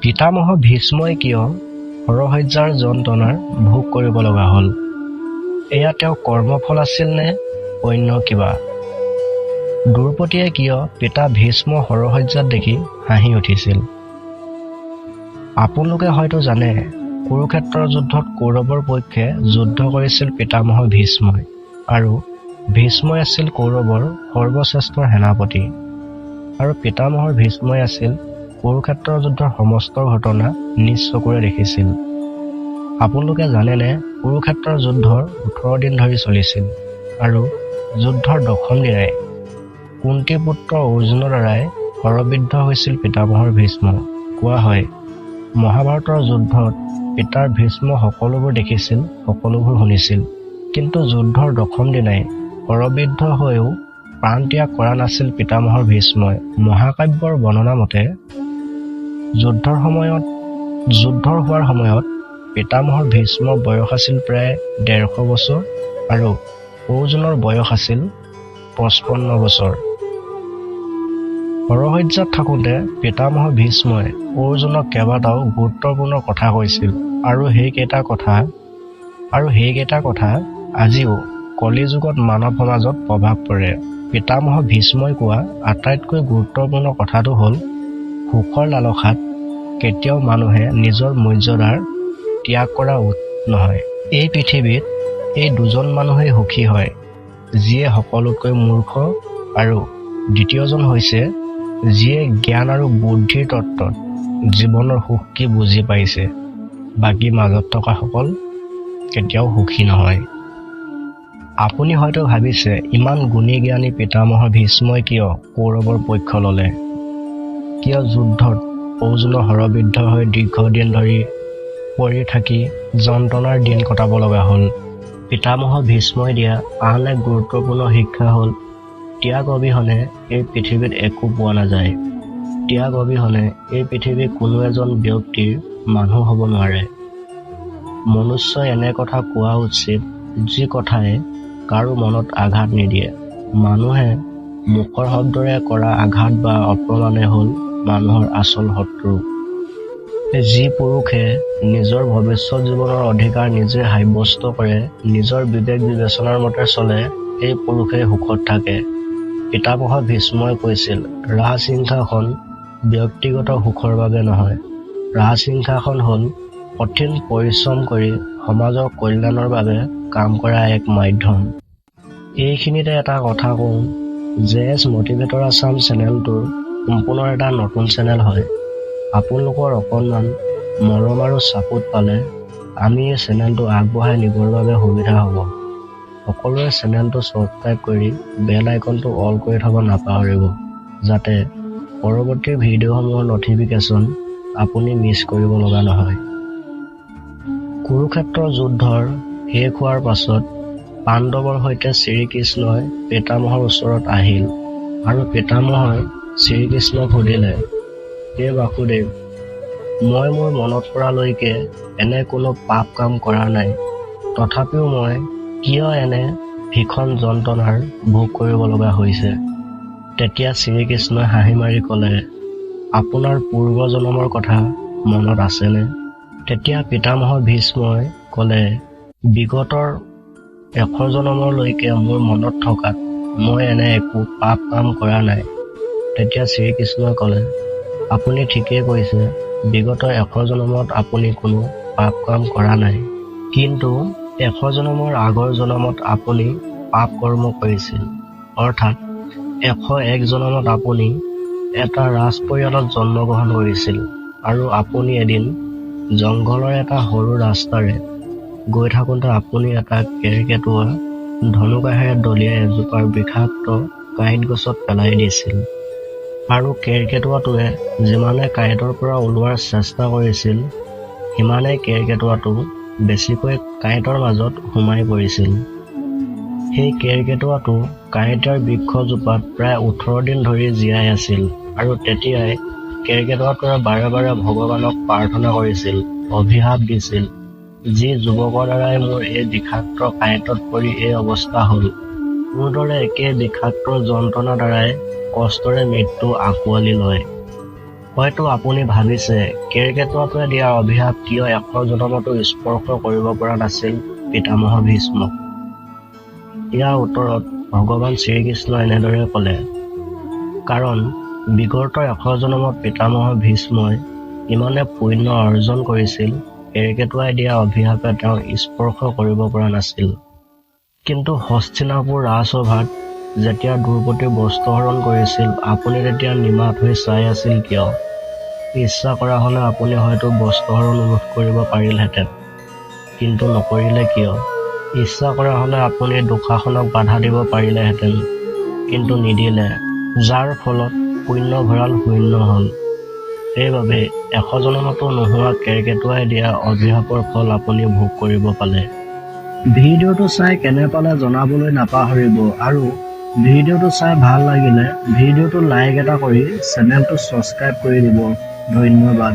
পিতামহ ভীষ্মই কিয় হৰসজ্যাৰ যন্ত্ৰণাৰ ভোগ কৰিব লগা হ'ল? এয়া তেওঁৰ কৰ্মফল আছিল নে অন্য কিবা? দ্ৰৌপদীয়ে কিয় পিতা ভীষ্ম হৰসজ্যাত দেখি হাঁহি উঠিছিল? আপোনালোকে হয়তো জানে, কুৰুক্ষেত্ৰৰ যুদ্ধত কৌৰৱৰ পক্ষে যুদ্ধ কৰিছিল পিতামহ ভীষ্মই, আৰু ভীষ্মই আছিল কৌৰৱৰ সৰ্বশ্ৰেষ্ঠ সেনাপতি, আৰু পিতামহৰ ভীষ্মই আছিল কুৰুক্ষেত্ৰৰ যুদ্ধৰ সমস্ত ঘটনা নিজ চকুৰে দেখিছিল। আপোনালোকে জানেনে, কুৰুক্ষেত্ৰৰ যুদ্ধৰ 18 দিন ধৰি চলিছিল, আৰু যুদ্ধৰ 10ম দিনাই কুন্তীৰ পুত্ৰ অৰ্জুনৰ দ্বাৰাই শৰবিদ্ধ হৈছিল পিতামহৰ ভীষ্ম। কোৱা হয়, মহাভাৰতৰ যুদ্ধত পিতাৰ ভীষ্ম সকলোবোৰ দেখিছিল, সকলোবোৰ শুনিছিল, কিন্তু যুদ্ধৰ 10ম দিনাই শৰবিদ্ধ হৈও প্ৰাণত্যাগ কৰা নাছিল পিতামহৰ ভীষ্মই। মহাকাব্যৰ বৰ্ণনা মতে যুদ্ধৰ হোৱাৰ সময়ত পিতামহৰ ভীষ্মৰ বয়স আছিল প্ৰায় 150 বছৰ, আৰু অৰ্জুনৰ বয়স আছিল 55 বছৰ। হৰসজ্যাত থাকোঁতে পিতামহ ভীষ্মই অৰ্জুনক কেইবাটাও গুৰুত্বপূৰ্ণ কথা কৈছিল, আৰু সেইকেইটা কথা আজিও কলিযুগত মানৱ সমাজত প্ৰভাৱ পৰে। পিতামহ ভীষ্মই কোৱা আটাইতকৈ গুৰুত্বপূৰ্ণ কথাটো হ'ল, সুখৰ লালসাত কেতিয়াও মানুহে নিজৰ মৰ্যাদাৰ ত্যাগ কৰা নহয়। এই পৃথিৱীত এই দুজন মানুহেই সুখী হয়, যিয়ে সকলোতকৈ মূৰ্খ, আৰু দ্বিতীয়জন হৈছে যিয়ে জ্ঞান আৰু বুদ্ধিৰ তত্ত্বত জীৱনৰ সুখ কি বুজি পাইছে। বাকী মাজত থকাসকল কেতিয়াও সুখী নহয়। আপুনি হয়তো ভাবিছে, ইমান গুণী জ্ঞানী পিতামহ ভীষ্মই কিয় কৌৰৱৰ পক্ষ ল'লে? কিয় যুদ্ধত অৰ্জুনৰ শৰবিদ্ধ হৈ দীৰ্ঘদিন ধৰি পৰি থাকি যন্ত্ৰণাৰ দিন কটাব লগা হ'ল? পিতামহ ভীষ্মই দিয়া আন এক গুৰুত্বপূৰ্ণ শিক্ষা হ'ল, ত্যাগ অবিহনে এই পৃথিৱীত একো পোৱা নাযায়। ত্যাগ অবিহনে এই পৃথিৱীত কোনো এজন ব্যক্তিৰ মানুহ হ'ব নোৱাৰে। মনুষ্যই এনে কথা কোৱা উচিত যি কথাই কাৰো মনত আঘাত নিদিয়ে। মানুহে মুখৰ শব্দৰে কৰা আঘাত বা অপমানে হ'ল মানুহৰ আচল শত্ৰু। যি পুৰুষে নিজৰ ভৱিষ্যত জীৱনৰ অধিকাৰ নিজে সাব্যস্ত কৰে, নিজৰ বিবেক বিবেচনাৰ মতে চলে, সেই পুৰুষে সুখত থাকে। পিতামহ ভীষ্মই কৈছিল, ৰাজসিংহাসন ব্যক্তিগত সুখৰ বাবে নহয়। ৰাজসিংহাসন হ'ল কঠিন পৰিশ্ৰম কৰি সমাজৰ কল্যাণৰ বাবে কাম কৰা এক মাধ্যম। এইখিনিতে এটা কথা কওঁ যে মটিভেটৰ আছাম চেনেলটোৰ সম্পূৰ্ণ এটা নতুন চেনেল হয়। আপোনালোকৰ অকণমান মৰম আৰু ছাপোৰ্ট পালে আমি এই চেনেলটো আগবঢ়াই নিবৰ বাবে সুবিধা হ'ব। সকলোৱে চেনেলটো ছাবস্ক্ৰাইব কৰি বেল আইকনটো অল কৰি থ'ব নাপাহৰিব, যাতে পৰৱৰ্তী ভিডিঅ'সমূহৰ নটিফিকেশ্যন আপুনি মিছ কৰিব লগা নহয়। কুৰুক্ষেত্ৰৰ যুদ্ধৰ শেষ হোৱাৰ পাছত পাণ্ডৱৰ সৈতে শ্ৰীকৃষ্ণই পিতামহৰ ওচৰত আহিল, আৰু পিতামহই শ্ৰীকৃষ্ণক সুধিলে, হে বাসুদেৱ, মই মোৰ মনত পৰালৈকে এনে কোনো পাপ কাম কৰা নাই, তথাপিও মই কিয় এনে ভীষণ যন্ত্ৰণাৰ ভোগ কৰিব লগা হৈছে? তেতিয়া শ্ৰীকৃষ্ণই হাঁহি মাৰি ক'লে, আপোনাৰ পূৰ্বজন্মৰ কথা মনত আছেনে? তেতিয়া পিতামহ ভীষ্মই ক'লে, বিগতৰ 100 জনমলৈকে মোৰ মনত থকাত মই এনে একো পাপ কাম কৰা নাই। তেতিয়া শ্ৰীকৃষ্ণই ক'লে, আপুনি ঠিকেই কৈছে, বিগত 100 জনমত আপুনি কোনো পাপ কাম কৰা নাই, কিন্তু 100 জনমৰ আগৰ জনমত আপুনি পাপ কৰ্ম কৰিছিল। অৰ্থাৎ 101 জনমত আপুনি এটা ৰাজ পৰিয়ালত জন্মগ্ৰহণ কৰিছিল, আৰু আপুনি এদিন জংঘলৰ এটা সৰু ৰাস্তাৰে গৈ থাকোঁতে আপুনি এটা কেৰ্কেটুৱা ধনুকাঁড়েৰে দলিয়াই এজোপা বিষাক্ত কাঁইট গছত পেলাই দিছিল, আৰু কেৰ্কেটুৱাটোৱে যিমানে কাঁইটৰ পৰা ওলোৱাৰ চেষ্টা কৰিছিল, সিমানেই কেৰ্কেটুৱাটো বেছিকৈ কাঁইটৰ মাজত সোমাই পৰিছিল। সেই কেৰ্কেটুৱাটো কাঁইটৰ বৃক্ষজোপাত প্ৰায় 18 দিন ধৰি জীয়াই আছিল, আৰু তেতিয়াই কেৰ্কেটুৱাটোৱে বাৰে বাৰে ভগৱানক প্ৰাৰ্থনা কৰিছিল, অভিশাপ দিছিল, যি যুৱকৰ দ্বাৰাই মোৰ এই বিষাক্ত কাঁইটত পৰি এই অৱস্থা হ'ল, মোৰ দৰে একে বিষাক্ত যন্ত্ৰণাৰ দ্বাৰাই কষ্টৰে মৃত্যু আঁকোৱালি লয়। হয়তো আপুনি ভাবিছে কেৰ্কেটুৱাটোৱে দিয়া অভিশাপ কিয় 100 জনমতো স্পৰ্শ কৰিব পৰা নাছিল পিতামহ ভীষ্মক। ইয়াৰ উত্তৰত ভগৱান শ্ৰীকৃষ্ণই এনেদৰে ক'লে, কাৰণ বিগত 100 জনমত পিতামহ ভীষ্মই ইমানে পুণ্য অৰ্জন কৰিছিল, কেৰ্কেটুৱাই দিয়া অভিশাপে তেওঁ স্পৰ্শ কৰিব পৰা নাছিল। কিন্তু হস্তিনাপুৰ ৰাজসভাত যেতিয়া দ্ৰৌপদীৰ বস্ত্ৰহৰণ কৰিছিল, আপুনি তেতিয়া নিমাত হৈ চাই আছিল কিয়? ইচ্ছা কৰা হ'লে আপুনি হয়তো বস্ত্ৰহৰণ ৰোধ কৰিব পাৰিলহেঁতেন, কিন্তু নকৰিলে কিয়? ইচ্ছা কৰা হ'লে আপুনি দুঃশাসনক বাধা দিব পাৰিলেহেঁতেন, কিন্তু নিদিলে, যাৰ ফলত পুণ্য ভঁৰাল শূন্য হ'ল। সেইবাবে 100 জনমতো নোহোৱা কেৰ্কেটুৱাই দিয়া অভিশাপৰ ফল আপুনি ভোগ কৰিব পালে। ভিডিঅ'টো চাই কেনে পালে জনাবলৈ নাপাহৰিব আৰু ভিডিঅ'টো চাই ভাল লাগিলে ভিডিঅ'টো লাইক এটা কৰি চেনেলটো ছাবস্ক্ৰাইব কৰি দিব। ধন্যবাদ।